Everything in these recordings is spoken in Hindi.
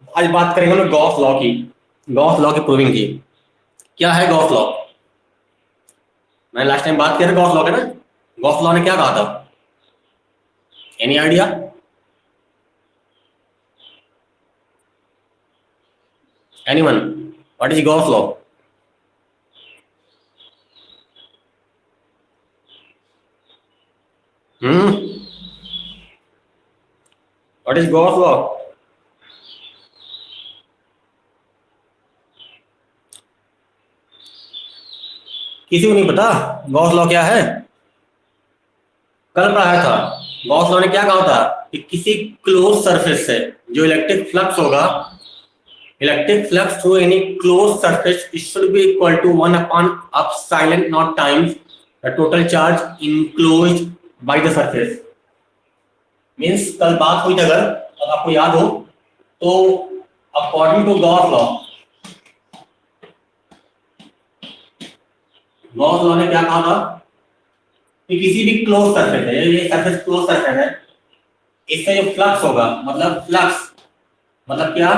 आज बात करेंगे हम लोग गॉस लॉ की। गॉस लॉ की प्रूविंग की। क्या है गॉस लॉ? मैंने लास्ट टाइम बात किया था गॉस लॉ का ना। गॉस लॉ ने क्या कहा था? Any idea? Anyone? What is Gauss law? What is Gauss law? किसी को नहीं पता गॉस लॉ क्या है? कल पढ़ाया था। गॉस लॉ ने क्या कहा था कि किसी क्लोज सरफेस से जो इलेक्ट्रिक फ्लक्स होगा, electric flux through any close surface it should be equal to 1 upon epsilon not times the total charge enclosed by the surface. Means कल बात हुई थी, अगर आपको याद हो तो, according to Gauss law, Gauss law ने क्या कहा था कि किसी भी क्लोज सरफेस है, ये सरफेस क्लोज सरफेस है, इससे जो फ्लक्स होगा, मतलब फ्लक्स मतलब क्या,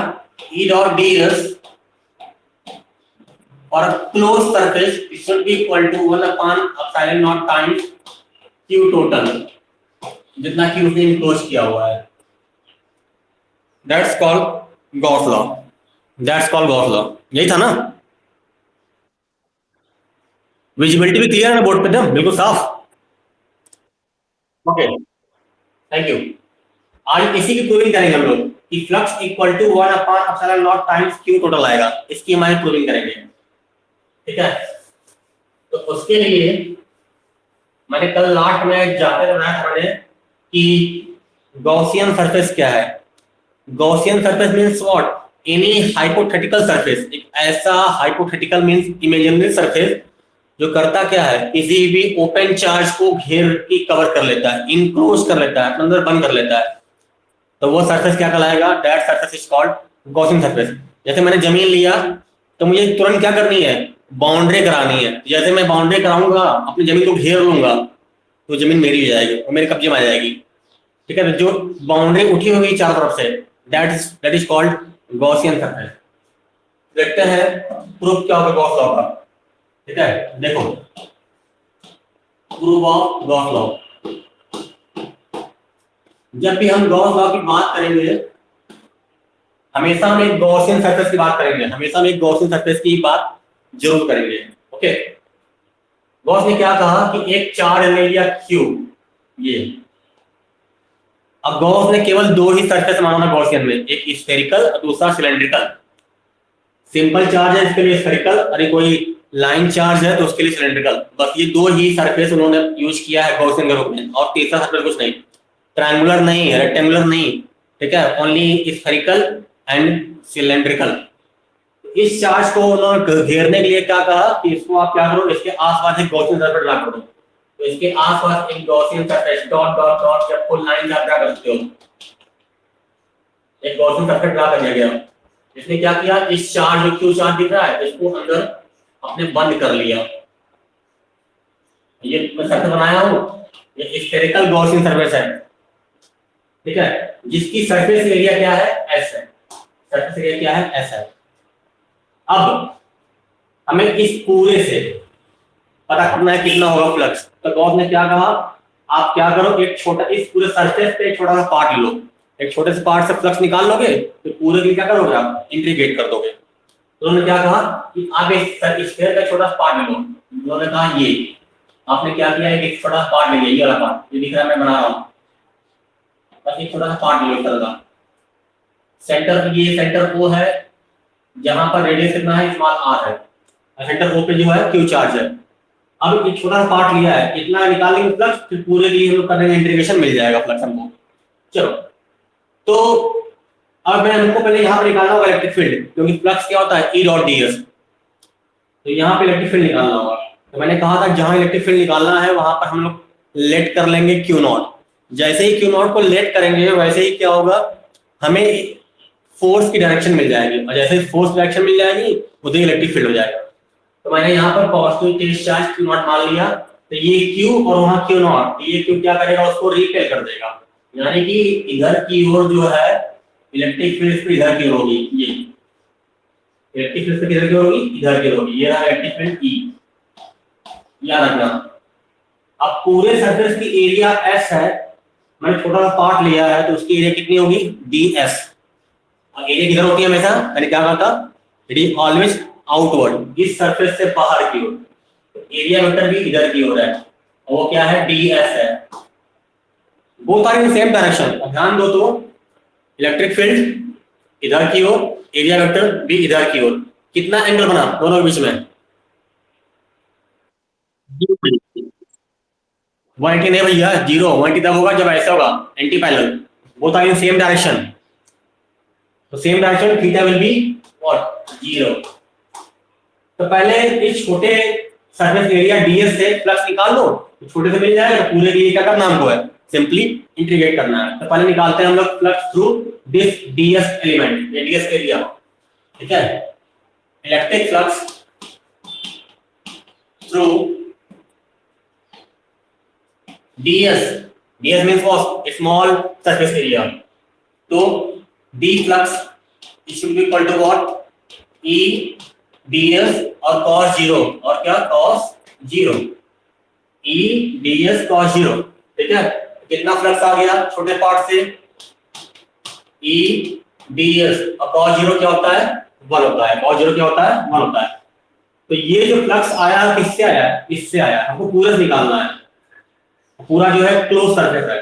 ई डॉट डी एस और close surface it should be equal to 1 upon epsilon not times Q total, जितना क्यू उसने इनक्लोज किया हुआ है। That's called Gauss law. That's called Gauss law. यही था ना? विजिबिलिटी भी क्लियर है ना बोर्ड पे? एकदम बिल्कुल साफ। Okay, thank you. आज इसी की प्रूविंग करेंगे हम लोग कि flux equal to 1 upon epsilon not times Q total आएगा। इसकी हमारी प्रूविंग करेंगे, ठीक है? तो उसके लिए मैंने कल लास्ट में जाते बनाया था मैंने कि गॉसियन सरफेस क्या है। Gaussian surface means what? Any hypothetical surface, एक ऐसा हाइपोथेटिकल मींस इमेजिनरी सरफेस जो करता क्या है, किसी भी ओपन चार्ज को घेर के कवर कर लेता है, इनक्लोज कर लेता है, अंदर बंद कर लेता है, तो वो सरफेस क्या कहलाएगा? That surface is called Gaussian surface. जैसे मैंने जमीन लिया तो मुझे तुरंत क्या करनी है? बाउंड्री करानी है। जैसे मैं बाउंड्री कराऊंगा, अपनी जमीन को घेर लूंगा, तो जमीन मेरी हो जाएगी और मेरे कब्जे में आ जाएगी, ठीक है? तो जो बाउंड्री उठी होगी चारों तरफ से, that is called Gaussian surface. देखते हैं प्रूफ क्या होगा गॉस लॉ का, ठीक है? देखो, प्रूफ ऑफ गॉस लॉ। जब भी हम गॉस लॉ की बात करेंगे, हमेशा हम एक गॉसियन सरफेस की बात करेंगे, हमेशा हम एक गॉसियन सरफेस की बात जरूर करेंगे। ओके, गॉस ने क्या कहा कि एक चार्ज ले लिया क्यू, ये। अब गॉस ने केवल दो ही सरफेस माना गॉसियन में, एक स्फेरिकल और दूसरा सिलेंड्रिकल। सिंपल चार्ज है इसके लिए स्फेरिकल, और कोई लाइन चार्ज है तो उसके लिए सिलेंड्रिकल। बस ये दो ही सरफेस उन्होंने यूज किया है गॉसियन के रूप में, और तीसरा सरफेस कुछ नहीं, ट्रायंगुलर नहीं, रेक्टेंगुलर नहीं, ठीक है? Only spherical and cylindrical. इस चार्ज को उन्होंने घेरने के लिए क्या कहा कि इसको आप क्या करो, इसके आसपास एक गॉसियन सरफेस ड्रा करो। तो इसके आसपास एक Gaussian surface dot dot dot जब फुल लाइन आप क्या करते हो, एक गॉसियन सरफेस ड्रा कर दिया गया। इसने क्या किया, इस चार्ज जो क्यू चार्ज दिख रहा है इसको अंदर अपने बंद कर लिया। ये मैं सरफेस बनाया हूं, ये स्फेरिकल गॉसियन सरफेस है, ठीक है? जिसकी सरफेस एरिया क्या है? एस है। सरफेस एरिया क्या है? एस है। अब हमें इस पूरे से पता करना है कितना होगा फ्लक्स। तो गॉस ने क्या कहा, आप क्या करो, एक छोटा, इस पूरे सरफेस पे एक छोटा सा पार्ट ले लो, एक छोटे से पार्ट से फ्लक्स निकाल लोगे तो पूरे के लिए क्या करोगे, आप इंटीग्रेट कर दोगे। तो उन्होंने क्या कहा कि आप एक स्फीयर का छोटा सा पार्ट ले लो। उन्होंने कहा ये, आपने क्या किया, एक छोटा सा पार्ट ले लिया, ये वाला पार्ट, ये दिख रहा है मैं बना रहा हूँ, बस एक छोटा सा पार्ट ले लो इस तरह का। सेंटर, ये सेंटर ओ है जहां पर रेडियस कितना है, स्मॉल आर है, और सेंटर ओ पे जो है क्यू चार्ज है। अब एक छोटा सा पार्ट लिया है, इतना निकालेंगे फ्लक्स, फिर पूरे के लिए हम लोग करेंगे इंटीग्रेशन, मिल जाएगा फ्लक्स हमको। चलो, तो अब मैं हमको पहले यहाँ पे निकालना होगा इलेक्ट्रिक फील्ड, क्योंकि फ्लक्स क्या होता है, ई डॉट डी एस। तो यहाँ पे इलेक्ट्रिक फील्ड निकालना होगा। तो मैंने कहा था जहां इलेक्ट्रिक फील्ड निकालना है वहां पर हम लोग लेट कर लेंगे क्यू नॉट। जैसे ही क्यू नॉट को लेट करेंगे वैसे ही क्या होगा, हमें फोर्स की डायरेक्शन मिल जाएगी, और जैसे फोर्स डायरेक्शन मिल जाएगी उधर इलेक्ट्रिक फील्ड हो जाएगा। तो मैंने यहाँ पर पॉजिटिव चार्ज क्यू नॉट मान लिया, तो ये क्यू और वहां क्यू नॉट, ये क्यू क्या करेगा, उसको रिपेल कर देगा, यानी कि इधर की ओर जो है इलेक्ट्रिक फील्ड इधर की ओर होगी, ये इलेक्ट्रिक फील्ड किधर की ओर होगी, इधर की ओर होगी। ये रहा इलेक्ट्रिक फील्ड ई, याद रखना। अब पूरे सरफेस की एरिया एस है, मैंने छोटा सा पार्ट लिया है तो उसकी एरिया कितनी होगी, डी एस। और एरिया किधर होती है हमेशा, मैंने क्या कहा था, इट इज ऑलवेज आउटवर्ड, इस सरफेस से बाहर की ओर। एरिया वेक्टर भी इधर की ओर है और वो क्या है, डी एस है। Both are in same direction. ध्यान दो तो इलेक्ट्रिक फील्ड इधर की ओर, एरिया वेक्टर भी इधर की ओर, कितना एंगल बना दोनों के बीच में, 180 नहीं भैया, जीरो। 180 तब होगा जब ऐसा होगा, anti parallel, both are in same direction, तो same direction theta will be what, zero. तो पहले इस छोटे सरफेस एरिया डीएस से फ्लक्स निकाल दो, तो छोटे से मिल जाएगा। पूरे एरिया क्या करना हमको है, सिंपली इंटीग्रेट करना है। तो पहले निकालते हैं हम लोग flux through this DS element, ये डीएस एरिया, ठीक है। Electric flux through DS, DS means what, small surface area, तो D flux it should be equal to what, E ds और cos जीरो, और क्या cos zero, e ds cos zero, ठीक है। कितना फ्लक्स आ गया छोटे पार्ट से, e ds और cos जीरो क्या होता है, 1 होता है। cos जीरो क्या होता है, 1 होता है। तो ये जो फ्लक्स आया किससे आया, इससे आया। हमको पूरा निकालना है, पूरा जो है क्लोज सरफेस है।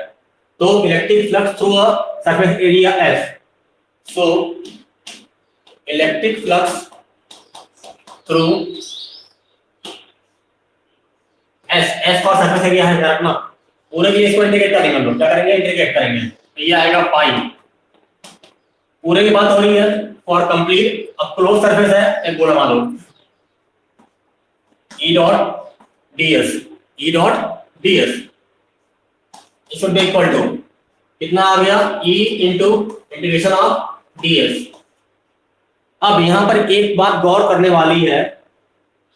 तो electric flux through a surface area s, so electric flux through S, S for surface area है रखना, पूरे भी इसको इंटीग्रेट करेंगे हम लोग, क्या करेंगे, इंटीग्रेट करेंगे। तो ये आएगा पाई, पूरे की बात हो रही है फॉर कंप्लीट। अब क्लोज सरफेस है, एक गोला मान लो, E dot DS, E dot DS it should be equal to कितना आ गया, E into integration of DS. अब यहां पर एक बात गौर करने वाली है,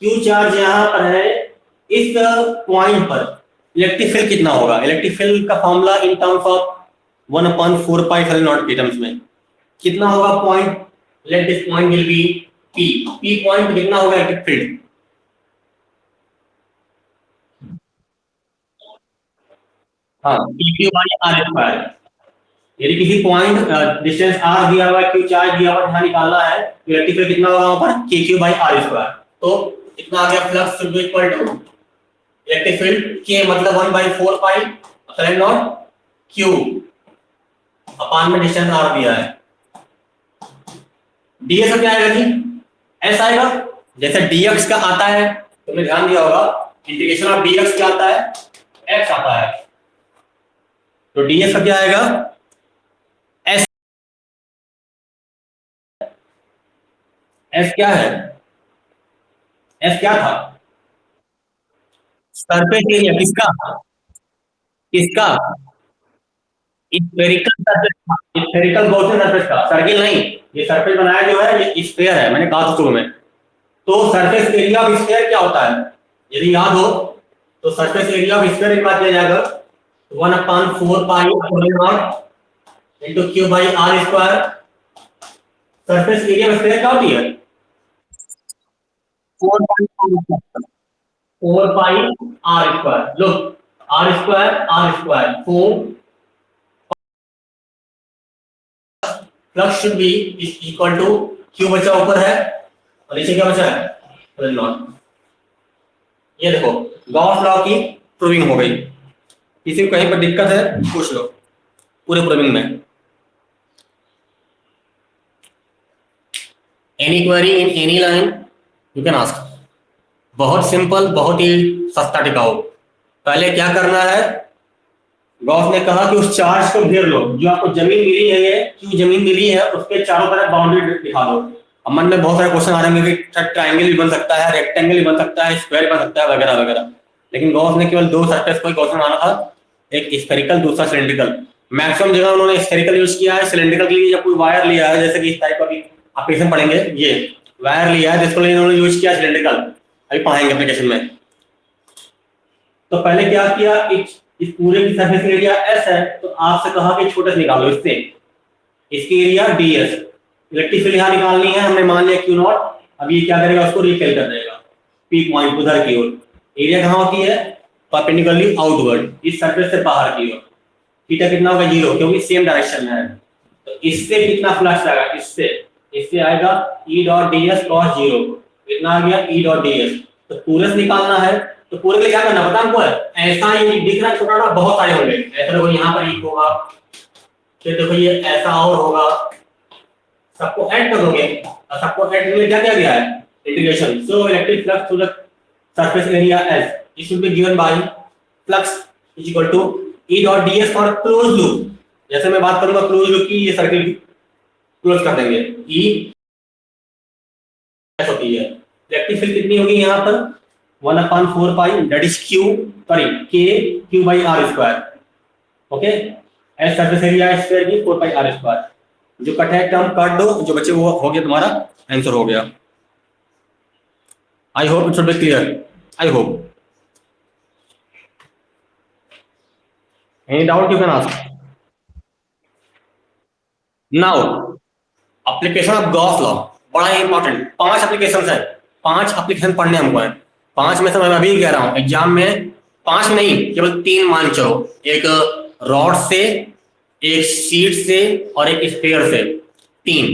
क्यू चार्ज यहां पर है, इस पॉइंट पर इलेक्ट्रिक फील्ड कितना होगा। इलेक्ट्रिक फील्ड का formula in terms of 1/4 pi epsilon not के टर्म्स में कितना होगा, point, let this point will be P, P point कितना होगा इलेक्ट्रिक फील्ड, हाँ P Q by R square. यदि किसी पॉइंट डिस्टेंस r दिया हुआ है, क्यू चार्ज दिया हुआ है, निकालना है, तो इलेक्ट्रिक फील्ड कितना होगा वहां पर, के क्यू बाई आर स्क्वायर। तो इतना आ गया, flux should be equal to electric field के मतलब 1/4 pi epsilon not Q upon में डिस्टेंस r दिया है। ds क्या आएगा जी, s आएगा। जैसे dx का आता है, तुमने ध्यान दिया होगा, इंटीग्रेशन ऑफ dx क्या आता है, x आता है। तो ds का क्या आएगा, एस क्या है, एस क्या था, सरफेस एरिया किसका, किसका, spherical surface, spherical Gaussian surface का, सर्किल नहीं। ये सरफेस बनाया जो है ये स्फीयर है, मैंने कहा था शुरू में। तो सरफेस एरिया ऑफ स्फीयर क्या होता है, यदि याद हो तो सरफेस एरिया ऑफ स्फीयर एक बात किया जाएगा 1/4 pi epsilon naught into Q by R square. Surface area of sphere क्या होती है, 4 पाई आर स्क्वायर। लो R square 4, flux should be is equal to Q बचा ऊपर है और नीचे क्या बचा है, नॉट। ये देखो गॉस लॉ की प्रूविंग हो गई। किसी को कहीं पर दिक्कत है पूछ लो पूरे प्रूविंग में। Any query in any line you can ask. बहुत सिंपल, बहुत ही सस्ता टिकाऊ। पहले क्या करना है, गॉस ने कहा कि उस चार्ज को घेर लो, जो आपको जमीन मिली है, ये क्यों जमीन मिली है उसके चारों तरफ बाउंड्री दिखा दो। अब मन में बहुत सारे क्वेश्चन आ रहे हैं कि ट्रायंगल भी बन सकता है, रेक्टेंगल भी बन सकता है, स्क्वायर बन सकता है, वगैरह वगैरह। लेकिन गॉस ने केवल दो सरफेस को क्वेश्चन आना था, एक स्फेरिकल दूसरा सिलेंड्रिकल। मैक्सिमम जगह उन्होंने स्फेरिकल यूज किया है। सिलेंड्रिकल के लिए जब कोई वायर लिया है, जैसे कि इस टाइप का एप्लीकेशन पढ़ेंगे, ये वायर लिया है जिसको इन्होंने यूज किया सिलेंड्रिकल, अभी पढ़ाएंगे एप्लीकेशन में। तो पहले क्या किया, इस पूरे की सरफेस एरिया एस है, तो आपसे कहा कि छोटा से निकालो इससे, इसकी एरिया ds, इलेक्ट्रिक फील्ड यहाँ निकालनी है, हमने मान लिया Q नॉट। अब ये क्या करेगा, उसको रिपेल कर देगा P पॉइंट उधर की ओर। एरिया कहाँ होती है, परपेंडिकुलरली आउटवर्ड, इस सरफेस से बाहर की ओर। थीटा कितना होगा 0, क्योंकि सेम डायरेक्शन में है। तो इससे कितना फ्लक्स आएगा, इससे आएगा E डॉट ds क्रॉस 0, कितना आ गया E डॉट ds। तो पूरे से निकालना है, तो पूरे के लिए क्या करना पता हमको है, ऐसा ये दिख रहा है छोटा छोटा, बहुत सारे होंगे ऐसा। देखो यहाँ पर एक होगा, फिर देखो ये ऐसा और होगा, सबको ऐड कर दोगे और सबको ऐड करके क्या किया गया है, integration. So electric flux through the surface area S it should be given by flux is equal to E dot ds for close loop. जैसे मैं बात करूंगा क्लोज लूप की, ये सर्किल क्लोज कर देंगे, E ऐसा होती है। इलेक्ट्रिक फील्ड कितनी होगी यहाँ पर 1/4 pi, that is Q sorry Q by R square. Okay, S surface area square की 4 पाई R स्क्वायर। जो कट है टर्म काट दो, जो बचे वो हो गया, तुम्हारा आंसर हो गया। I hope it should B clear, I hope. Any doubt you can ask now. Application of Gauss law बड़ा इंपॉर्टेंट, 5 एप्लीकेशन है, 5 एप्लीकेशन पढ़ने हमको है। 5 में से मैं अभी कह रहा हूं एग्जाम में 5 नहीं, केवल 3 मान चलो, एक रॉड से, एक शीट से और एक स्फीयर से, 3।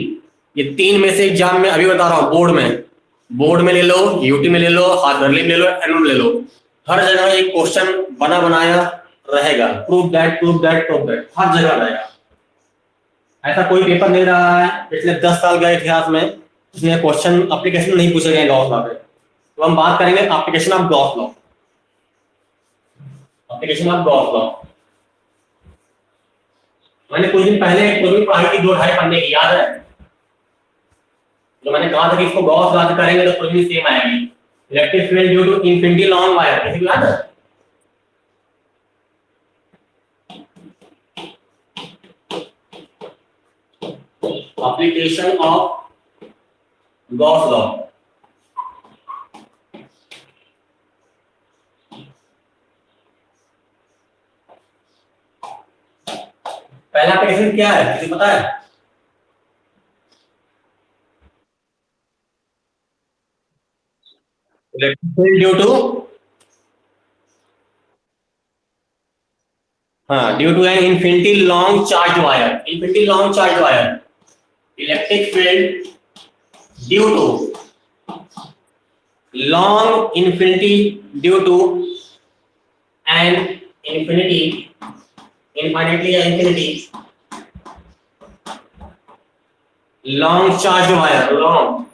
ये 3 में से एग्जाम में अभी बता रहा हूँ, बोर्ड में ले लो, यूटी में ले लो, हार्डवेयर में ले लो, एनुअल में ले लो, हर जगह एक क्वेश्चन बना बनाया रहेगा, प्रूव दैट हर जगह रहेगा। ऐसा कोई पेपर नहीं रहा है पिछले 10 साल का इतिहास में जिसमें क्वेश्चन एप्लीकेशन नहीं पूछे गए गॉस लॉ पे। तो हम बात करेंगे application of Gauss law. Application of Gauss law मैंने कुछ दिन पहले पूरी पढ़ाई थी 2-2.5 पन्ने की, याद है? जो मैंने कहा था कि इसको गॉस लॉ से करेंगे तो पूरी सेम आएगी। Electric field due to infinity long wire, किसी को याद है? Application of Gauss law. पहला एप्लीकेशन क्या है, किसी पता है? Electric field due to due to an infinity long charge wire, infinity long charge wire. Electric field due to long infinity due to an infinity long charged wire, long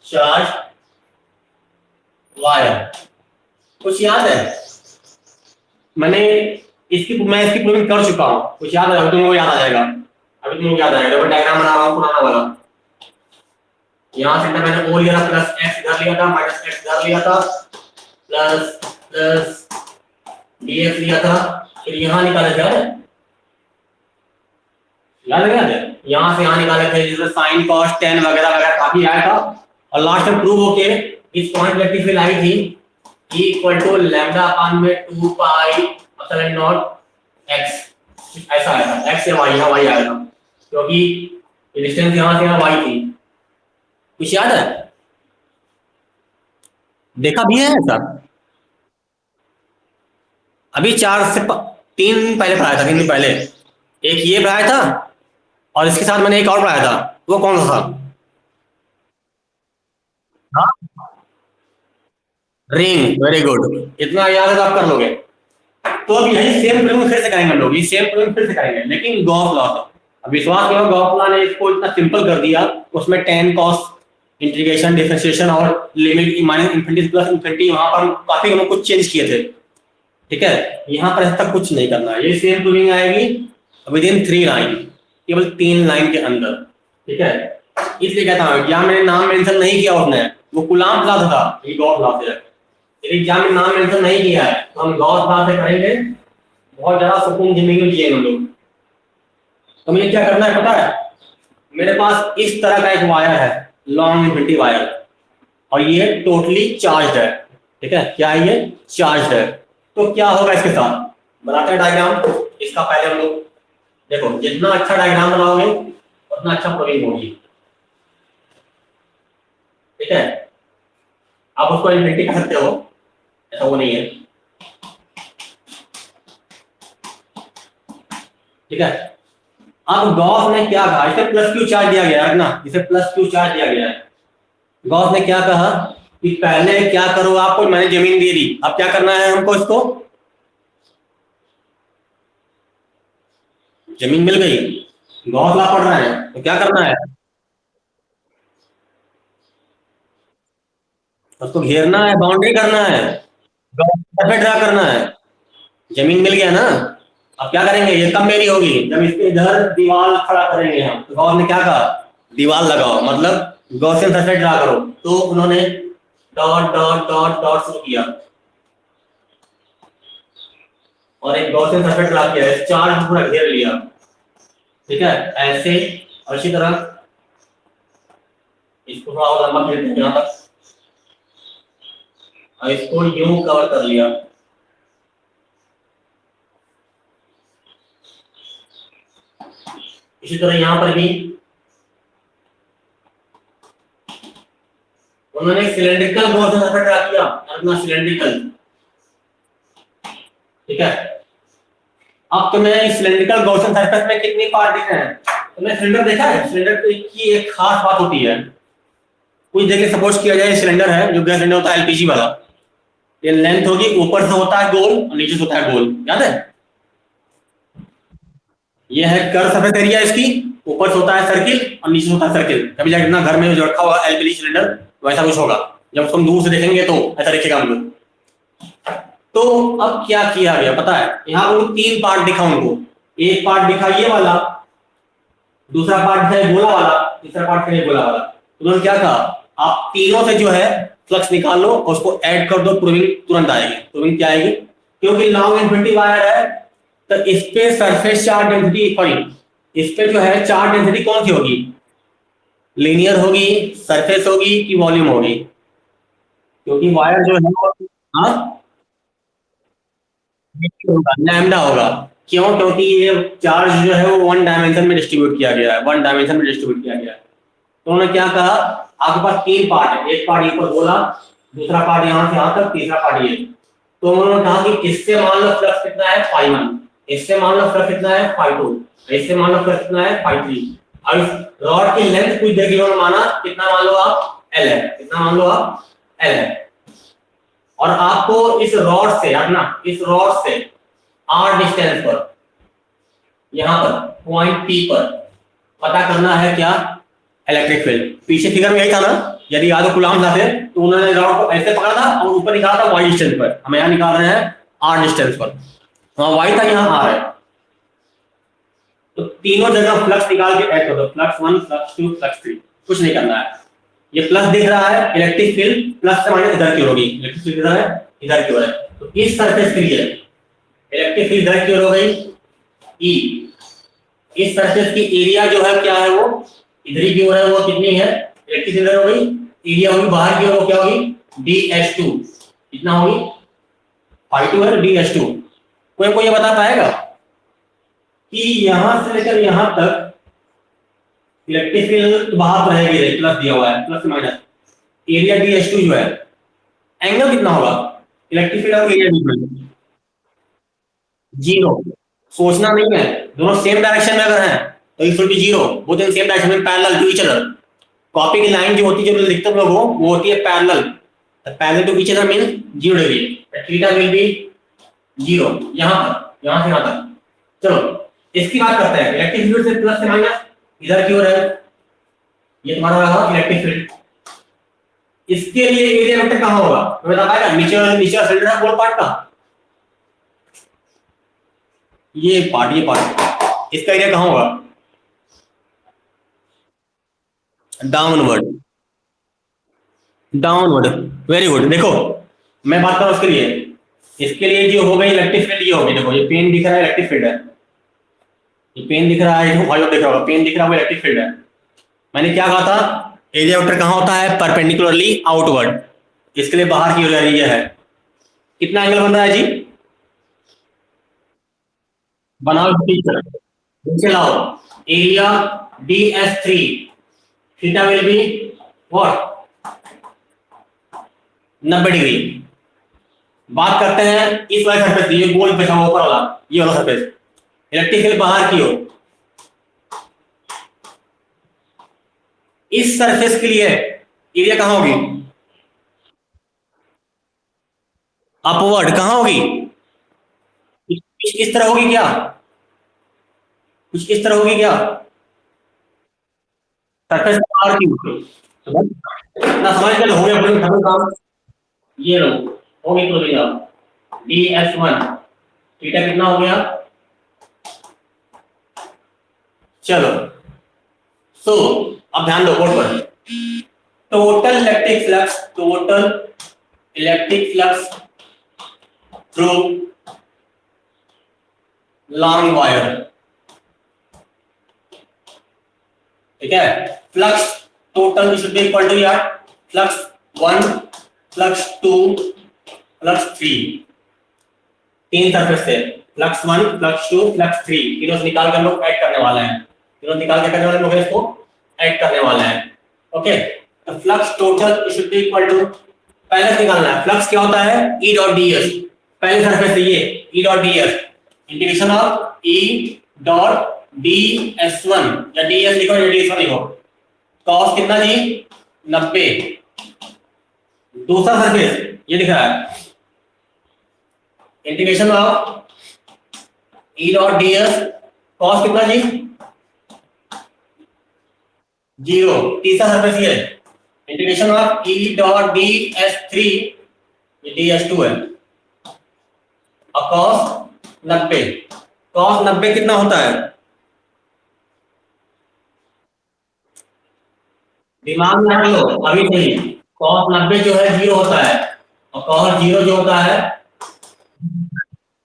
charged wire। कुछ याद है? मैं इसकी प्रूविंग कर चुका हूं, कुछ याद है? तुमको याद आ जाएगा, अभी तुमको याद आएगा। मैं डायग्राम बना रहा हूं पुराना वाला। यहां से मैंने ओ लिया था, प्लस x इधर लिया था, माइनस x इधर लिया था, प्लस dx लिया था, फिर यहां निकाला था, याद है? यहां से यहां निकाले थे, जैसे sin cos tan वगैरह वगैरह काफी आया था। और लास्ट में प्रूव होके इस पॉइंट इलेक्ट्रिक फील्ड आई थी E इक्वल टू लैम्डा अपान में 2 पाई एप्सिलॉन नॉट x, ऐसा आया था। x से y, यहाँ y आया था क्योंकि डिस्टेंस यहां से यहाँ y थी। कुछ याद है? देखा भी है ऐसा? अभी 3 पहले पढ़ाया था, 3 दिन पहले एक ये पढ़ाया था और इसके साथ मैंने एक और पढ़ाया था। वो कौन सा था? हाँ, रिंग। वेरी गुड, इतना याद है तो आप कर लोगे। तो अब यही सेम प्रूफ फिर से करेंगे हम लोग, ये सेम प्रूफ फिर से करेंगे, लेकिन गॉस लॉ से। अब विश्वास करो, गॉस लॉ ने इसको इतना सिंपल कर दिया, उसमें tan cos इंटीग्रेशन, डिफरेंशिएशन और limit minus infinity plus infinity, वहां पर काफी हम कुछ चेंज किए थे। ठीक है, यहाँ पर ऐसा तक कुछ नहीं करना है, ये सेम प्रूविंग आएगी विद इन 3 लाइन, केवल 3 लाइन के अंदर। ठीक है, इसलिए कहता हूँ एग्जाम में नाम मेंशन नहीं किया उसने, वो कुलाम लॉ था, ये गॉस लॉ से। एग्जाम में नाम मेंशन नहीं किया है तो हम गॉस लॉ से करेंगे, बहुत ज्यादा सुकून जिंदगी में जिएंगे हम लोग। तो मुझे क्या करना है पता है? मेरे पास इस तरह का एक वायर है, लॉन्ग इन्फिनिटी वायर, और ये टोटली चार्ज है। ठीक है, क्या है? ये चार्ज है। तो क्या होगा इसके साथ? बनाते हैं डायग्राम इसका। पहले हम लोग देखो, जितना अच्छा डायग्राम बनाओगे उतना अच्छा प्रोग्रामिंग होगी, ठीक है। आप उसको इन्फिनिटी कर सकते हो, ऐसा वो नहीं है, ठीक है। अब गॉस ने क्या कहा, इसे प्लस क्यू चार्ज दिया गया है ना, इसे प्लस क्यू चार्ज दिया गया है। गॉस ने क्या कहा कि पहले क्या करो, आपको मैंने जमीन दे दी, अब क्या करना है हमको, इसको जमीन मिल गई, गॉस ला पड़ रहा है, तो क्या करना है, उसको घेरना है, बाउंड्री करना है, सर्फेस ड्रा करना है। जमीन मिल गया ना, अब क्या करेंगे, ये कब मेरी होगी, जब इसके इधर दीवार खड़ा करेंगे हम। तो गॉस ने क्या कहा, दीवार लगाओ, मतलब गॉसियन सर्फेस ड्रा करो। तो उन्होंने डॉट डॉट डॉट डॉट शुरू किया और एक गॉसियन सर्फेस ड्रा किया, इस चार्ज पूरा घेर लिया, ठीक है, ऐसे। और इसी तरह इसको थोड़ा और लंबा घेर दिया यहाँ तक और इसको यूं कवर कर लिया। इसी तरह यहां पर भी उन्होंने सिलेंड्रिकल गॉसियन सर्फेस ड्रा किया, अपना सिलेंड्रिकल, ठीक है। अब तुम्हें सिलेंड्रिकल गॉसियन सरफेस में कितने पार्ट दिख रहे हैं, तुमने सिलेंडर देखा है, सिलेंडर की एक खास बात होती है, कुछ जगह सपोज किया जाए सिलेंडर है, जो गैस सिलेंडर होता है एलपीजी वाला, ये लेंथ होगी, ऊपर से होता है गोल और नीचे से होता है गोल, याद है, ये है कर्व सरफेस एरिया इसकी, ऊपर से होता है सर्किल और नीचे से होता है सर्किल। कभी जाके इतना घर में जो रखा हुआ एलपीजी सिलेंडर वैसा कुछ होगा, जब तुम दूर से देखेंगे तो ऐसा दिखेगा हमको। तो अब क्या किया गया पता है, यहाँ पर तीन पार्ट दिखा उनको, एक पार्ट दिखा ये वाला, दूसरा पार्ट है गोला वाला, तीसरा पार्ट है गोला वाला। तो उन्होंने क्या कहा, आप तीनों से जो है फ्लक्स निकाल लो और उसको ऐड कर दो, प्रूविंग तुरंत आएगी। प्रूविंग क्या आएगी, क्योंकि लॉन्ग इन्फिनिटी वायर है तो इस पे सरफेस चार्ज डेंसिटी, सॉरी इस पे जो है चार्ज डेंसिटी कौन सी होगी, लीनियर होगी, सरफेस होगी कि वॉल्यूम होगी, क्योंकि वायर जो है, हाँ लैम्डा होगा। क्यों, क्योंकि ये चार्ज जो है वो वन डायमेंशन में डिस्ट्रीब्यूट किया गया है, वन डायमेंशन में डिस्ट्रीब्यूट किया गया है। तो उन्होंने क्या कहा, आपके पास तीन पार्ट है, एक पार्ट ऊपर बोला, दूसरा पार्ट यहाँ से यहाँ तक, तीसरा पार्ट ये। तो उन्होंने कहा कि इससे मान लो फ्लक्स कितना है φ1, इससे मान लो फ्लक्स कितना है φ2, इससे मान लो फ्लक्स कितना है φ3। और इस रॉड की लेंथ कुछ देखिए उन्होंने माना कितना, मान लो आप L है, कितना मान लो आप L है। और आपको इस रॉड से हटना, इस रॉड से r डिस्टेंस पर, यहां पर पॉइंट P पर पता करना है क्या, इलेक्ट्रिक फील्ड। पीछे फिगर में यही था ना, यदि याद हो कूलॉम था फिर, तो उन्होंने रॉड को ऐसे पकड़ा था और ऊपर निकाला था y डिस्टेंस पर, हम यहां निकाल रहे हैं r डिस्टेंस पर, वहां y था यहां r है। तो तीनों जगह फ्लक्स निकाल के ऐड कर दो, फ्लक्स 1 फ्लक्स 2 फ्लक्स 3, कुछ नहीं करना है। ये प्लस दिख रहा है, इलेक्ट्रिक फील्ड प्लस से माइनस इधर की ओर होगी, इलेक्ट्रिक फील्ड इधर है, इधर की ओर है। तो इस सरफेस के लिए इलेक्ट्रिक फील्ड इधर की ओर हो गई E, इस सरफेस की एरिया जो है क्या है, वो इधर की ओर है, वो कितनी है, इलेक्ट्रिक फील्ड हो गई, एरिया होगी बाहर की ओर, वो क्या होगी DH2, कितना होगी φ2 है DH2। कोई ये बता पाएगा कि यहां से लेकर यहां तक इलेक्ट्रिक फील्ड बाहर रहेगी, प्लस दिया हुआ है, प्लस माइनस, एरिया DH2 जो है, एंगल कितना होगा इलेक्ट्रिक फील्ड और एरिया में, जीरो। सोचना नहीं है, दोनों सेम डायरेक्शन में अगर हैं तो it will be zero, both in same direction में parallel to each other. Copy की लाइन जो होती है, जो लिखते हैं लोग वो होती है parallel, parallel to each other mean 0 degree, theta will be zero, यहां पर यहां से यहां तक। चलो इसकी बात करते हैं, इलेक्ट्रिक फील्ड से प्लस से माइनस इधर की ओर है, ये तुम्हारा रहा इलेक्ट्रिक फील्ड। इसके लिए एरिया वेक्टर कहां होगा, तो बता पाएगा, नीचे नीचे सिलेंडर है गोल पार्ट का, ये पार्ट, इसका एरिया कहां होगा, डाउनवर्ड, डाउनवर्ड, वेरी गुड। देखो मैं बात कर रहा हूं उसके लिए, इसके लिए जो हो गई इलेक्ट्रिक फील्ड, ये हो गई, देखो ये पेन दिख रहा है इलेक्ट्रिक फील्ड है, ये पेन दिख रहा है, वाइट दिख रहा होगा, पेन दिख रहा है वो इलेक्ट्रिक फील्ड है। मैंने क्या कहा था, एरिया वेक्टर कहां होता है, परपेंडिकुलरली आउटवर्ड, इसके लिए बाहर की ओर एरिया है, कितना एंगल बन रहा है जी, बनाओ टीचर, नीचे लाओ। Area DS3, theta will be what 90 degree. बात करते हैं इस वाले सरफेस की, ये गोल बचा हुआ ऊपर वाला, ये वाला सरफेस, इलेक्ट्रिक फील्ड बाहर की ओर। इस सरफेस के लिए एरिया कहां होगी? अपवर्ड। कहां होगी? इस तरह होगी क्या? कुछ इस तरह होगी क्या? सरफेस बाहर की ओर। ना समझ कर हो गया पूरे खत्म काम। ये लो, हो गई तो भैया DS1, थीटा कितना हो गया? चलो, सो अब ध्यान दो बोर्ड पर। Total electric flux, total electric flux through long wire, ठीक है। Flux total should be equal to यार फ्लक्स 1 फ्लक्स 2 फ्लक्स 3, तीन सरफेस से फ्लक्स 1 फ्लक्स 2 फ्लक्स 3, तीनों से निकाल कर लोग ऐड करने वाले हैं, तीनों निकाल के करने वाले लोग इसको ऐड करने वाले हैं। ओके, तो flux total should be equal to, पहले से निकालना है फ्लक्स क्या होता है, E डॉट ds, पहले सरफेस से ये E dot ds, integration of E dot ds1 या ds लिखो या ds1 लिखो, कॉस कितना जी 90। दूसरा सरफेस ये दिख रहा है, integration of E dot ds, cos कितना जी 0। तीसरा सरफेस ये integration of E dot ds3, ये ds2 है, और कॉस 90। कॉस 90 कितना होता है? दिमाग में रख लो, अभी नहीं। कॉस 90 जो है 0 होता है, और कॉस 0 जो होता है,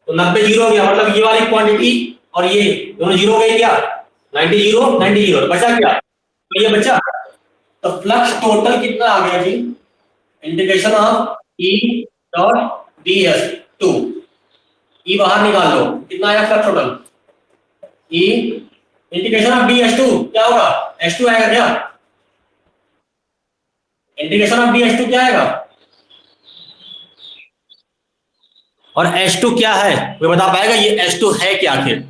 तो 90 0 हो गया, मतलब ये वाली क्वांटिटी और ये दोनों 0 हो गए क्या? 90 0 90 0, बचा क्या? तो ये बचा। तो फ्लक्स टोटल कितना आ गया जी? Integration of E dot ds2, E बाहर निकाल लो, कितना आया flux total? E integration of ds2 क्या होगा? h2 आएगा क्या? इंटीग्रेशन ऑफ ds2 क्या आएगा? और h2 क्या है वो बता पाएगा? ये h2 है क्या आखिर?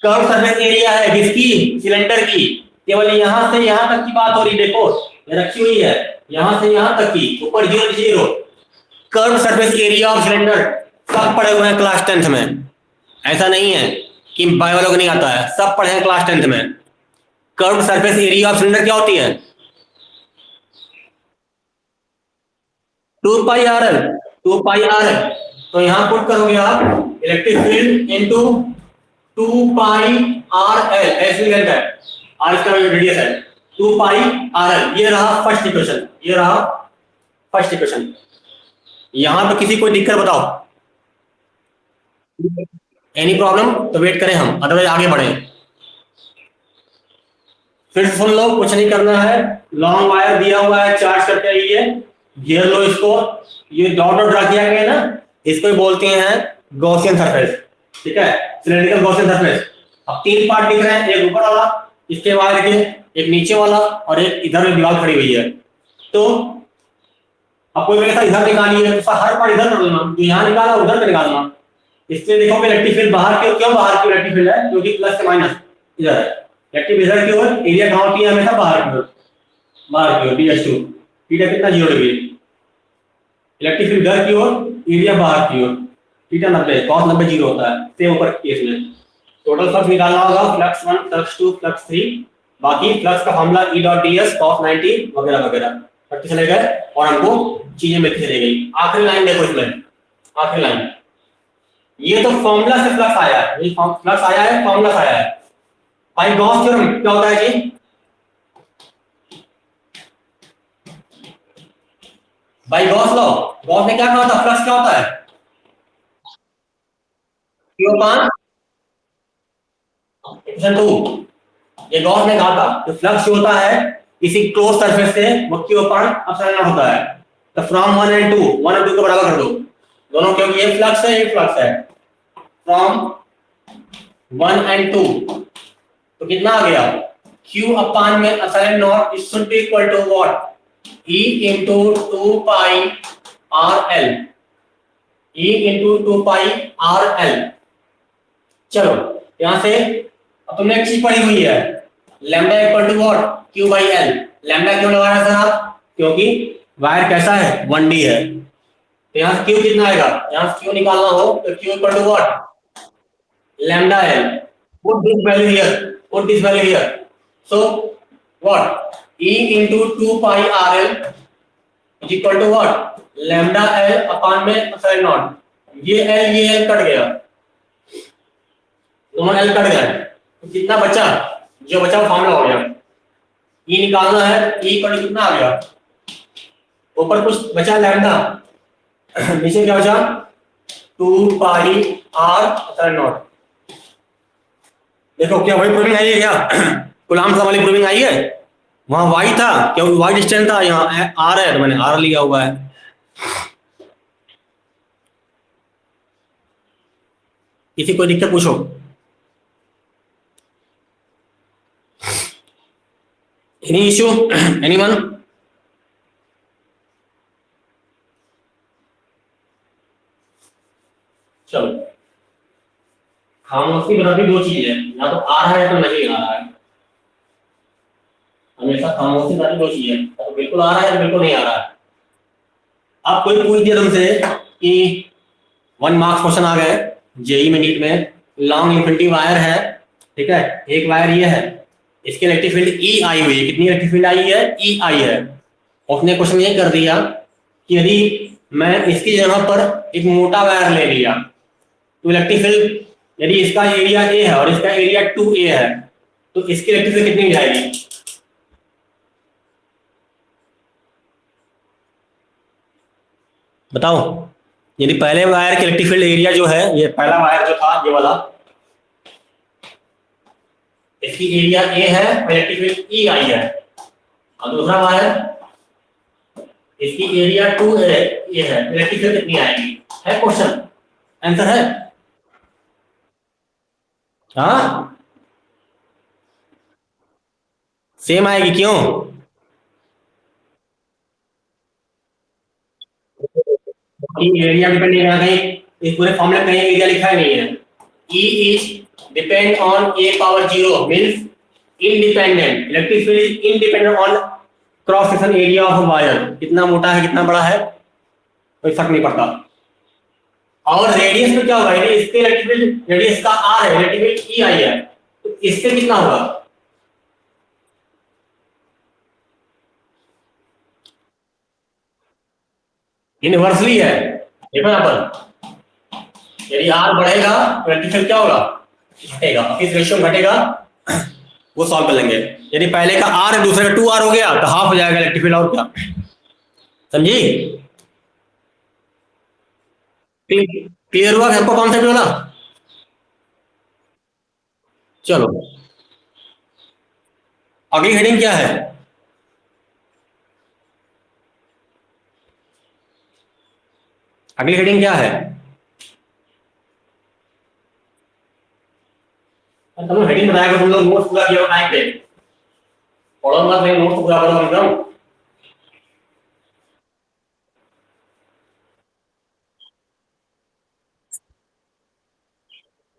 कर्व सरफेस एरिया है किसकी? सिलेंडर की। केवल यहां से यहां तक की बात हो रही, देखो ये रखी हुई है, यहां से यहां तक की, ऊपर 0 0। Curve surface area of cylinder सब पढ़े हुए हैं क्लास 10th में, ऐसा नहीं है कि बायो वालों को नहीं आता है, सब पढ़े हैं क्लास 10th में। Curve surface area of cylinder क्या होती है? 2 पाई आर एल, 2 पाई आर एल। तो यहां पुट करोगे आप इलेक्ट्रिक फील्ड इनटू 2 पाई आर एल, ऐसे लिखा है, आर इसका रेडियस है 2 पाई आर एल। ये रहा फर्स्ट इक्वेशन, ये रहा फर्स्ट इक्वेशन। यहां पे किसी कोई दिक्कत बताओ, एनी प्रॉब्लम? तो वेट करें हम, अदरवाइज आगे बढ़े। फिर सुन लो, कुछ नहीं करना है, लॉन्ग वायर दिया हुआ है, चार्ज करके आइए, घेर लो इसको। ये डॉट डॉट ड्रा किया गया है ना, इसको बोलते हैं गॉसियन सरफेस, ठीक है, सिलेंड्रिकल गॉसियन सरफेस। अब 3 पार्ट दिख रहे हैं, एक ऊपर वाला इसके वायर के, एक नीचे वाला, और एक इधर में दीवार खड़ी हुई है। तो अब कोई मेरे साथ इधर निकालिए, तो हर पार्ट इधर कर लेना, जो यहाँ निकाला उधर में निकालना। इसलिए देखो इलेक्ट्रिक फील्ड बाहर की ओर, क्यों बाहर की इलेक्ट्रिक फील्ड है? क्योंकि प्लस से माइनस इधर है, इलेक्ट्रिक इधर की ओर, एरिया कहां होती है हमेशा? बाहर की ओर, बाहर की ओर ds2, थीटा कितना 0 डिग्री। इलेक्ट्रिक फील्ड इधर की ओर, एरिया बाहर की ओर, थीटा 90, cos 90 0 होता है। सेम ऊपर केस में टोटल फ्लक्स निकालना होगा, फ्लक्स 1 फ्लक्स 2 फ्लक्स 3, बाकी फ्लक्स का formula E dot ds cos 90 वगैरह वगैरह पढ़ते चले गए, और हमको चीजें मिलती चली गई। आखिरी लाइन देखो इसमें, आखिरी लाइन, ये तो फॉर्मूला से फ्लक्स आया है, ये फ्लक्स आया है, फॉर्मूला से आया है। भाई गॉस थ्योरम क्या होता है जी? भाई गॉस लॉ, गॉस ने क्या कहा था? फ्लक्स क्या होता है? Q/2। ये गॉस ने कहा था कि फ्लक्स जो होता है किसी क्लोज सरफेस से वो Q/ε होता है। तो फ्रॉम 1 एंड 2, 1 और 2 को बराबर कर दो दोनों, क्योंकि ये फ्लक्स है, ये फ्लक्स है। फ्रॉम 1 एंड 2 तो कितना आ गया, Q अपान में epsilon not is should be equal to what, E into 2 pi RL, E into 2 pi RL। चलो यहां से अब तुमने एक चीज पढ़ी हुई है, lambda equal to what, Q by L। Lambda क्यों लगा रहे हैं सर आप, क्योंकि वायर कैसा है, 1D है। तो यहाँ से Q कितना आएगा, यहाँ से Q निकालना हो तो Q equal to what, lambda L। put this value here, put this value here, so what, E into 2 pi RL is equal to what, lambda L अपान में एप्सिलॉन नॉट। ये L कट गया, दोनों L कट गए, तो कितना बचा, जो बचा वो फॉर्मूला हो गया। E निकालना है, E पर कितना आ गया, ऊपर कुछ बचा लैम्डा, नीचे क्या बचा, 2 पाई R एप्सिलॉन नॉट। देखो क्या वही प्रूविंग आई है क्या, कूलॉम वाली प्रूविंग आई है। वहां y था, क्योंकि y डिस्टेंस था, यहाँ r है तो मैंने r लिया हुआ है। किसी कोई दिक्कत पूछो। Any issue, anyone? चलो, खामोशी बराबरी दो चीज है, या तो आ रहा है तो नहीं आ रहा है। हमेशा खामोशी बराबरी दो चीज है, तो बिल्कुल आ रहा है तो बिल्कुल नहीं आ रहा है। अब कोई पूछ दिया तुमसे कि 1 मार्क्स क्वेश्चन आ गए जेई में, नीट में, लॉन्ग इन्फिनिटी वायर है, ठीक है, एक वायर ये है, इसके इलेक्ट्रिक फील्ड ई आई हुई है, कितनी इलेक्ट्रिक फील्ड आई है, ई आई है। उसने क्वेश्चन ये कर दिया कि यदि मैं इसकी जगह पर एक मोटा वायर ले लिया तो इलेक्ट्रिक फील्ड, यदि इसका एरिया ए है और इसका एरिया 2a है तो इसकी इलेक्ट्रिक फील्ड कितनी जाएगी, बताओ। यदि पहले वायर की इलेक्ट्रिक फील्ड एरिया जो है, ये पहला वायर जो था ये वाला, इसकी एरिया ए है और इलेक्ट्रिक फील्ड ई आई है, और दूसरा वायर इसकी एरिया 2a है, इलेक्ट्रिक फील्ड कितनी आएगी, है क्वेश्चन, आंसर है। हाँ सेम आएगी, क्यों, एरिया डिपेंड नहीं करना, कहीं इस पूरे फॉर्मूले में कहीं एरिया लिखा ही नहीं है। E is depend on a power 0 means independent, electric field is independent on cross section area of wire, कितना मोटा है कितना बड़ा है कोई फर्क नहीं पड़ता। और रेडियस में क्या होगा, यदि इसके इलेक्ट्रिक फील्ड रेडियस का r है, इलेक्ट्रिक फील्ड e आई है, तो इससे कितना होगा, इनवर्सली है। देखो यहाँ पर यदि r बढ़ेगा तो इलेक्ट्रिक फील्ड क्या होगा, घटेगा, किस रेशियो में घटेगा वो सॉल्व कर लेंगे। यदि पहले का r है दूसरे का 2r हो गया तो हाफ हो जाएगा इलेक्ट्रिक फील्ड, और क्या, समझी, क्लियर हुआ हमको कॉन्सेप्ट वाला। चलो अगली हेडिंग क्या है, अगली हेडिंग क्या है, तुम हेडिंग बताएगा, तुम लोग नोट्स पूरा किया टाइम पे पढ़ो मत, नहीं नोट्स पूरा करो एकदम।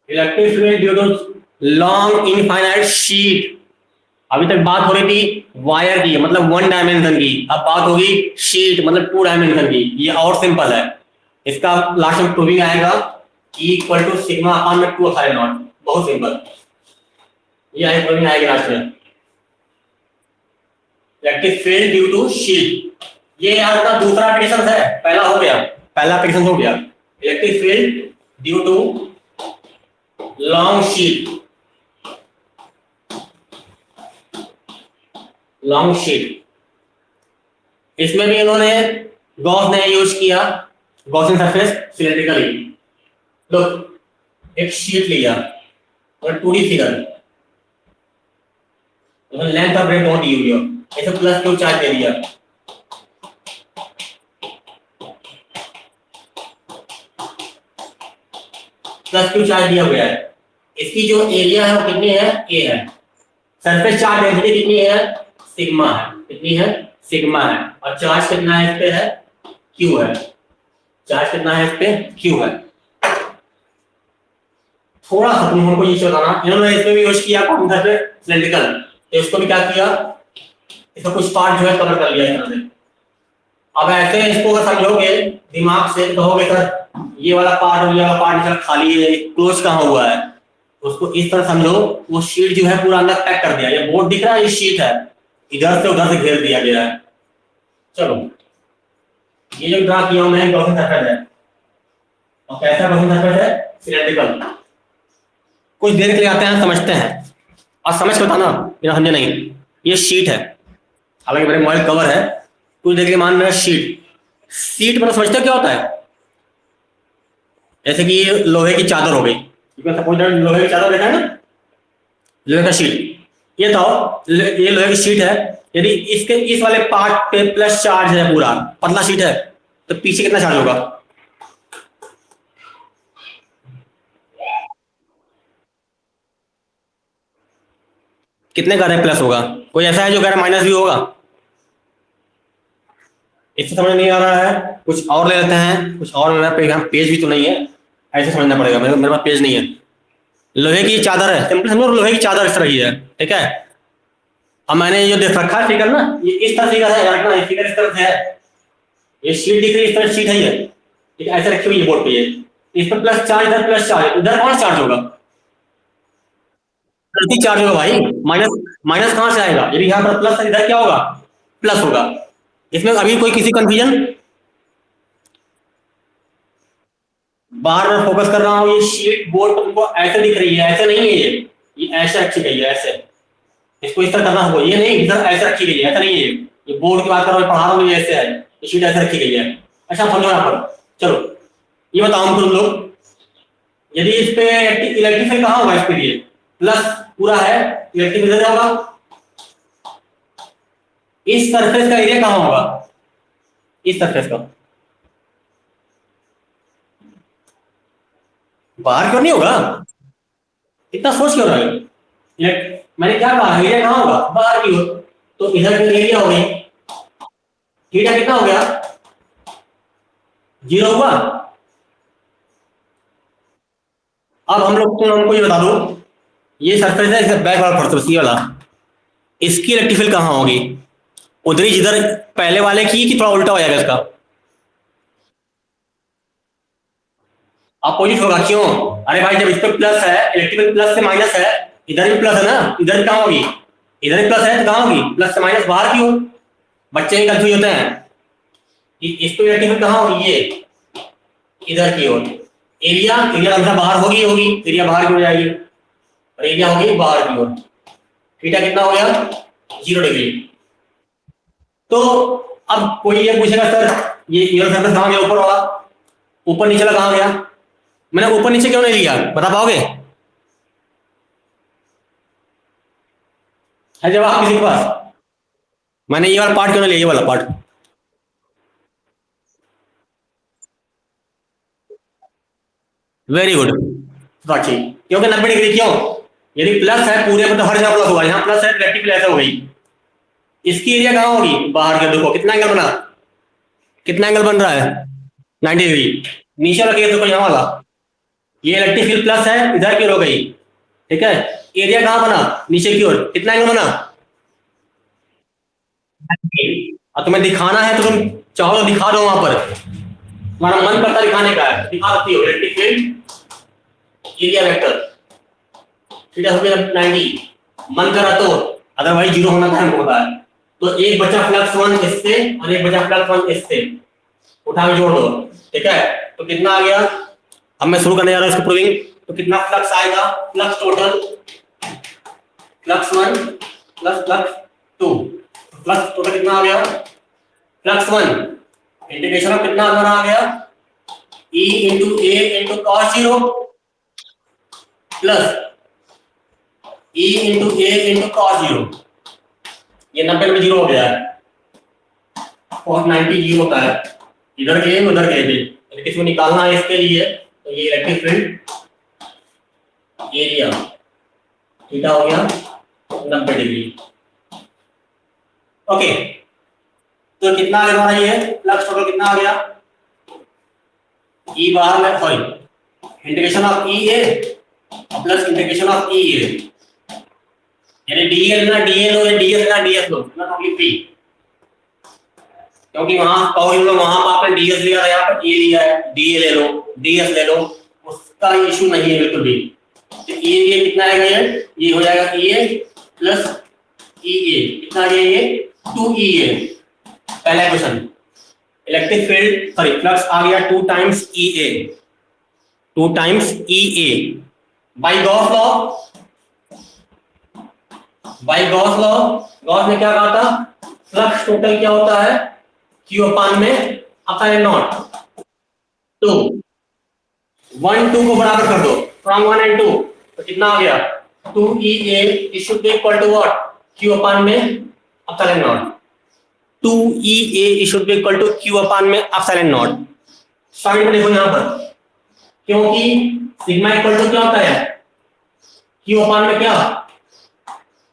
Electric field due to long infinite sheet, अभी तक बात हो रही थी वायर की मतलब 1 डायमेंशन की, अब बात होगी शीट मतलब 2 डायमेंशन की। ये और सिंपल है, इसका लास्ट में प्रूविंग आएगा E equal to sigma upon में 2 एप्सिलॉन नॉट, बहुत सिंपल, ये आई प्रूविंग आएगी लास्ट में। Electric field due to sheet, ये आपका दूसरा एप्लीकेशन है, पहला हो गया, पहला एप्लीकेशन हो गया, electric field due to long sheet, long sheet. इसमें भी इन्होंने गॉस ने यूज किया, गॉसियन सरफेस सिलेंड्रिकली। लो एक शीट लिया और 2D figure, length of break बहुत दी हुई है, ऐसे प्लस क्यू चार्ज दे दिया, प्लस क्यू चार्ज दिया गया है। इसकी जो एरिया है वो कितनी है, ए है। सरफेस चार्ज डेंसिटी कितनी है, सिग्मा है। कितनी है, सिग्मा है। और चार्ज कितना है इस पे है, क्यू है। चार्ज कितना है इस पे, क्यू है। थोड़ा सा तुम हमको ये बताना, इन्होंने इसमें भी यूज किया काउंटर पे सिलेंड्रिकल, तो इसको भी क्या किया, इसका कुछ पार्ट जो है कवर कर लिया इस तरह से। अब ऐसे इसको अगर समझोगे दिमाग से, कहोगे सर ये वाला पार्ट और ये वाला पार्ट इधर खाली है, क्लोज कहाँ हुआ है, उसको इस तरह समझो, वो शीट जो है पूरा अंदर पैक कर दिया। ये बोर्ड दिख रहा है, ये शीट है, इधर से उधर से घेर दिया गया है। चलो ये जो ड्रा किया हूं मैं गॉसियन सरफेस है, और कैसा गॉसियन सरफेस है, सिलेंड्रिकल। कुछ देर के लिए आते हैं, समझते हैं, और समझ के बताना, ये समझे नहीं। ये शीट है, हालांकि मेरे मोबाइल कवर है, कुछ देर के लिए मान मेरा शीट। सीट मतलब समझते हो क्या होता है, जैसे कि लोहे की चादर हो गई, सपोज लोहे की चादर देखा है ना, लोहे का शीट। ये तो ये लोहे की शीट है, यदि इसके इस वाले पार्ट पे प्लस चार्ज है, पूरा पतला शीट है, तो पीछे कितना चार्ज होगा, कितने कह रहे हैं प्लस होगा, कोई ऐसा है जो कह रहा है माइनस भी होगा। इससे समझ नहीं आ रहा है, कुछ और ले लेते हैं, कुछ और मेरा पेज भी तो नहीं है, ऐसे समझना पड़ेगा, मेरे पास पेज नहीं है। लोहे की चादर है, सिंपल समझो, लोहे की चादर इस तरह की है, ठीक है। अब मैंने जो देख रखा है फिगर ना, ये इस तरह फिगर है, रखना ये फिगर इस तरह से है, ये शीट दिख रही है, इस तरह शीट है ये, ठीक है, ऐसे रखी हुई है बोर्ड पे। ये इस पर प्लस चार्ज, इधर प्लस चार्ज, इधर कौन चार्ज होगा, प्रति चार्ज होगा भाई, माइनस माइनस कहां से आएगा, यदि यहाँ पर प्लस है, इधर क्या होगा, प्लस होगा। इसमें अभी कोई किसी कंफ्यूजन, बार बार फोकस कर रहा हूँ, ये शीट बोर्ड तुमको ऐसे दिख रही है, ऐसे नहीं है, ये ऐसे रखी गई है, ऐसे, इसको इस तरह करना होगा, ये नहीं इधर ऐसे रखी गई है, ऐसा नहीं है, ये बोर्ड की बात कर रहा हूँ, पढ़ा रहा हूँ, ये ऐसे है, ये शीट ऐसे रखी गई है। अच्छा समझो यहाँ पर, चलो ये बताओ हमको तुम लोग, यदि इस पे इलेक्ट्रिक फील्ड कहाँ होगा, इस पे लिए प्लस पूरा है, इलेक्ट्रिक फील्ड होगा, इस सरफेस का एरिया कहाँ होगा, इस सरफेस का बाहर क्यों नहीं होगा, इतना सोच क्यों रहा है, मैंने क्या कहा, एरिया कहाँ होगा, बाहर की ओर, तो इधर की एरिया हो गई, थीटा कितना हो गया, 0 हुआ। अब हम लोग तुम हमको ये बता दो, ये सरफेस है, इसका बैक वाला परत सी वाला, इसकी इलेक्ट्रिक फील्ड कहाँ होगी, उधरी जिधर पहले वाले की, कि थोड़ा उल्टा हो जाएगा इसका, अपोजिट होगा, क्यों, अरे भाई जब इस पे प्लस है, इलेक्ट्रिकल प्लस से माइनस है, इधर भी प्लस है ना, इधर कहाँ होगी, इधर भी प्लस है तो कहाँ होगी, प्लस से माइनस बाहर की ओर। बच्चे ही कंफ्यूज होते हैं, इस पे इलेक्ट्रिकल कहाँ होगी, ये इधर की ओर, एरिया एरिया हमेशा बाहर होगी, एरिया बाहर की हो जाएगी, और एरिया होगी बाहर की ओर। थीटा कितना हो गया, 0 डिग्री। तो अब कोई ये पूछेगा सर ये सरफेस कहाँ गया, ऊपर वाला, ऊपर नीचे वाला कहाँ गया, मैंने ऊपर नीचे क्यों नहीं लिया, बता पाओगे, है जवाब किसी के पास, मैंने ये वाला पार्ट क्यों नहीं लिया, ये वाला पार्ट, वेरी गुड, राखी, क्योंकि 90 डिग्री, क्यों, यदि प्लस है पूरे में तो हर जगह प्लस होगा, यहाँ प्लस है, इलेक्ट्रिक ऐसे हो गई, इसकी एरिया कहाँ होगी, बाहर के, देखो कितना एंगल बना, कितना एंगल बन रहा है, 90 डिग्री। नीचे वाला केस देखो, यहाँ वाला, ये इलेक्ट्रिक फील्ड प्लस है, इधर की ओर हो गई, ठीक है, एरिया कहाँ बना, नीचे की ओर, कितना एंगल बना, और तुम्हें दिखाना है तो तुम चाहो तो दिखा दो, वहां पर तुम्हारा मन करता दिखाने का है, दिखा सकती हो, इलेक्ट्रिक फील्ड एरिया वेक्टर, ठीक है, हो गया 90, मन करा तो, अदरवाइज 0 होना था हमको पता है। तो एक बचा फ्लक्स 1 इससे, और एक बचा फ्लक्स 1 इससे, उठा के जोड़ दो, ठीक है, तो कितना आ गया, अब मैं शुरू करने जा रहा हूं इसको प्रूविंग, तो कितना फ्लक्स आएगा, flux total, flux 1 plus flux 2, flux total कितना आ गया, फ्लक्स 1 इंटीग्रेशन ऑफ कितना अंदर आ गया, E into A into cos 0 plus E into A into cos 0, ये 90 में 0 हो गया है, cos 90 0 होता है, इधर के उधर के भी, यदि किसी को निकालना है इसके लिए, तो ये इलेक्ट्रिक फील्ड एरिया थीटा हो गया 90 डिग्री। ओके, तो कितना आगे हमारा ये फ्लक्स टोटल कितना आ गया, ई बाहर में, sorry, integration of E A plus integration of E A, यानी डीएल ना डीएल हो या डीएस ना डीएस लो, नॉट ओनली पी, क्योंकि वहां कहोगे लोग वहां पर आपने डीएस लिया है, यहाँ पर ए लिया है, डीए ले लो, डीएस ले लो, उसका इशू नहीं है बिल्कुल भी। तो ये कितना आएगा, ये हो जाएगा ई ए प्लस ई ए, कितना आ गया ये 2EA। पहला question, electric field sorry flux आ गया 2 times EA, 2 times EA by Gauss law, by Gauss law. Gauss ने क्या कहा था, फ्लक्स टोटल क्या होता है Q अपान में एप्सिलॉन नॉट, तो 1 2 को बराबर कर दो फ्रॉम 1 and 2, तो कितना आ गया 2EA it should be equal to what, Q upon में epsilon not, 2EA it should be equal to Q upon में एप्सिलॉन नॉट। साइड में देखो यहां पर, क्योंकि सिग्मा इक्वल टू क्या होता है Q अपान में क्या,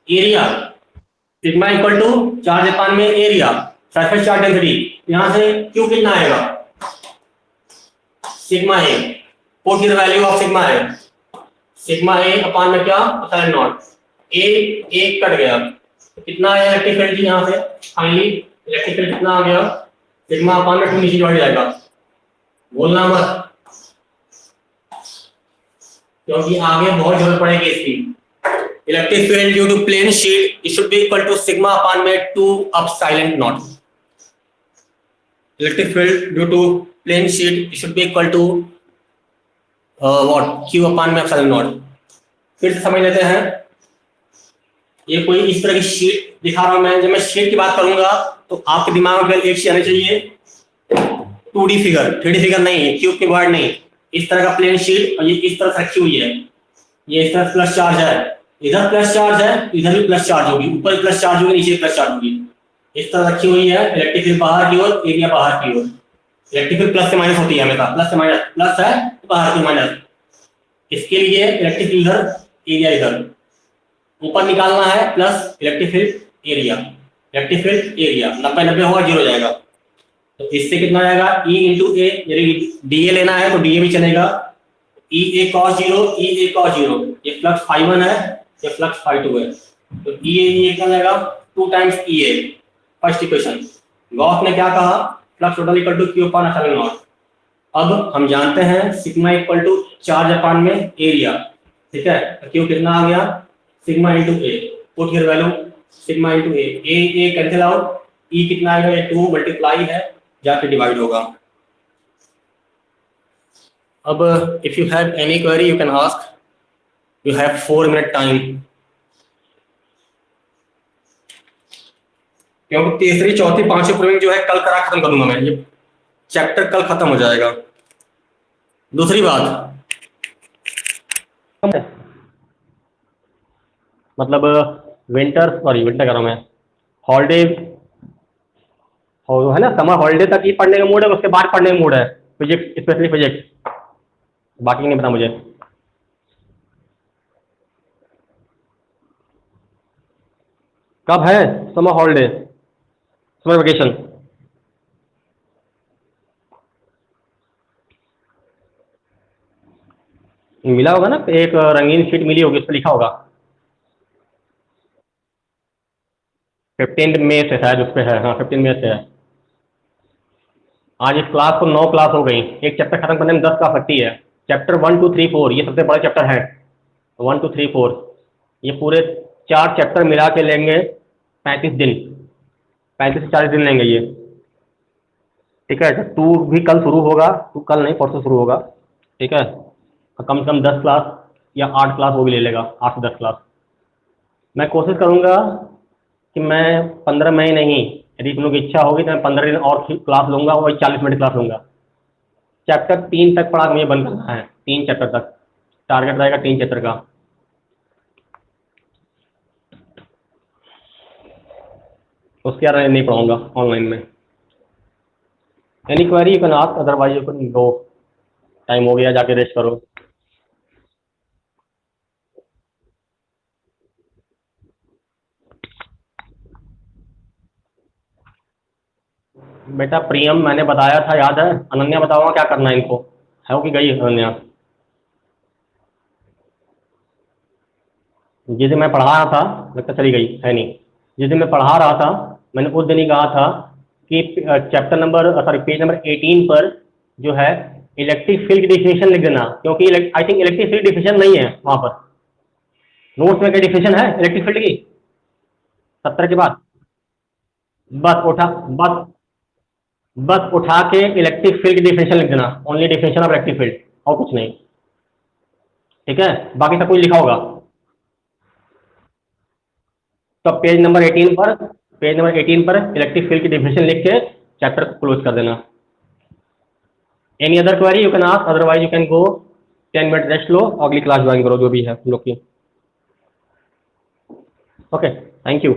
area, sigma equal to charge upon में एरिया, सरफेस चार्ज डेंसिटी, यहां से Q कितना आएगा, sigma A, put the value of sigma A, sigma A upon में क्या एप्सिलॉन नॉट, ए कट गया, कितना आया इलेक्ट्रिक फील्ड यहां से, फाइनली इलेक्ट्रिक फील्ड कितना आ गया, सिग्मा अपान में 2 नीचे बढ़ जाएगा, बोलना मत क्योंकि आगे बहुत जरूरत पड़ेगी इसकी। Electric field due to plane sheet it should be equal to sigma upon में 2 epsilon not, electric field due to plane sheet it should be equal to what, Q upon में एप्सिलॉन नॉट। फिर से समझ लेते हैं, ये कोई इस तरह की शीट दिखा रहा हूं मैं, जब मैं शीट की बात करूंगा तो आपके दिमाग में एक चीज आनी चाहिए, 2D फिगर, 3D फिगर नहीं है, क्यूब के वर्ड नहीं, इस तरह का प्लेन शीट, और ये इस तरह से रखी हुई है, ये इस तरह प्लस चार्ज है, इधर प्लस चार्ज है, इधर भी प्लस चार्ज होगी, ऊपर प्लस चार्ज होगी, नीचे प्लस चार्ज होगी, इस तरह रखी हुई है, इलेक्ट्रिक फील्ड बाहर की ओर, एरिया बाहर की ओर, इलेक्ट्रिक फील्ड प्लस से माइनस होती है हमेशा, प्लस से माइनस, प्लस है बाहर की माइनस, इसके लिए इलेक्ट्रिक फील्ड इधर, एरिया इधर, ऊपर निकालना है plus electric field area, electric field area 90 90 होगा, 0 हो जाएगा, तो इससे कितना आएगा E इंटू ए, यदि DA लेना है तो DA भी चलेगा, EA cos 0, EA cos 0, ये फ्लक्स φ1 है, ये फ्लक्स φ2 है, तो EA कितना जाएगा 2 times EA, first equation. Gauss ने क्या कहा, flux total equal to Q upon epsilon not. अब हम जानते हैं sigma equal to charge upon में एरिया, ठीक है, तो Q कितना आ गया sigma into A, put here value sigma into A cancel out, E कितना आएगा, ये 2 मल्टीप्लाई है, जाके डिवाइड होगा। अब if you have any query you can ask, you have 4 minute time, क्योंकि तीसरी चौथी पांचवी प्रूविंग जो है कल करा खत्म कर दूंगा मैं, ये चैप्टर कल खत्म हो जाएगा। दूसरी बात मतलब विंटर कह रहा हूं मैं, हॉलीडे है ना, समर हॉलीडे तक ही पढ़ने का मूड है, उसके बाद पढ़ने का मूड है फिजिक्स, स्पेशली फिजिक्स, बाकी नहीं पता मुझे। कब है समर हॉलीडे, समर वेकेशन? मिला होगा ना, एक रंगीन शीट मिली होगी, उस पर लिखा होगा 15 मई से शायद, उस पर है, हाँ 15 मई से है। आज इस क्लास को 9 क्लास हो गई, एक चैप्टर खत्म करने में 10 क्लास लगती है। चैप्टर 1 2 3 4 ये सबसे बड़ा चैप्टर है, 1 2 3 4, ये पूरे 4 चैप्टर मिला के लेंगे 35 दिन, 35 से 40 दिन लेंगे ये, ठीक है। 2 भी कल शुरू होगा, 2 कल नहीं परसों शुरू होगा, ठीक है, कम से कम 10 क्लास या 8 क्लास वो भी ले लेगा, 8 से 10 क्लास। मैं कोशिश करूँगा कि मैं 15 मई नहीं, यदि तुम लोग की इच्छा होगी तो मैं 15 दिन और क्लास लूँगा, और 40 मिनट क्लास लूँगा। चैप्टर 3 तक पढ़ा मुझे बंद करना है, 3 चैप्टर तक टारगेट रहेगा, 3 चैप्टर का। उसके बाद नहीं पढ़ाऊँगा ऑनलाइन में। Any query you can ask, otherwise you can go, time हो गया, जाके रेस्ट करो। बेटा प्रियम मैंने बताया था, याद है? अनन्या बताओ क्या करना है इनको। है वो कि गई अनन्या? जिस दिन मैं पढ़ा रहा था, लगता चली गई है नहीं। जिस दिन मैं पढ़ा रहा था मैंने उस दिन ही कहा था कि chapter number sorry page number 18 पर जो है इलेक्ट्रिक फील्ड की डिफिनेशन लिख देना, क्योंकि I think electric field definition नहीं है वहां पर। नोट्स में क्या डिफिनेशन है इलेक्ट्रिक फील्ड की 70 के बाद? बस उठा बस बस उठा के इलेक्ट्रिक फील्ड की डिफिनेशन लिख देना, only definition of electric field, और कुछ नहीं। ठीक है, बाकी सब कुछ लिखा होगा। तो पेज नंबर 18 पर इलेक्ट्रिक फील्ड की डिफिनेशन लिख के चैप्टर को क्लोज कर देना। Any other query you can ask, otherwise you can go 10 minute rest लो, अगली क्लास ज्वाइन करो जो भी है तुम लोग की। Okay, thank you.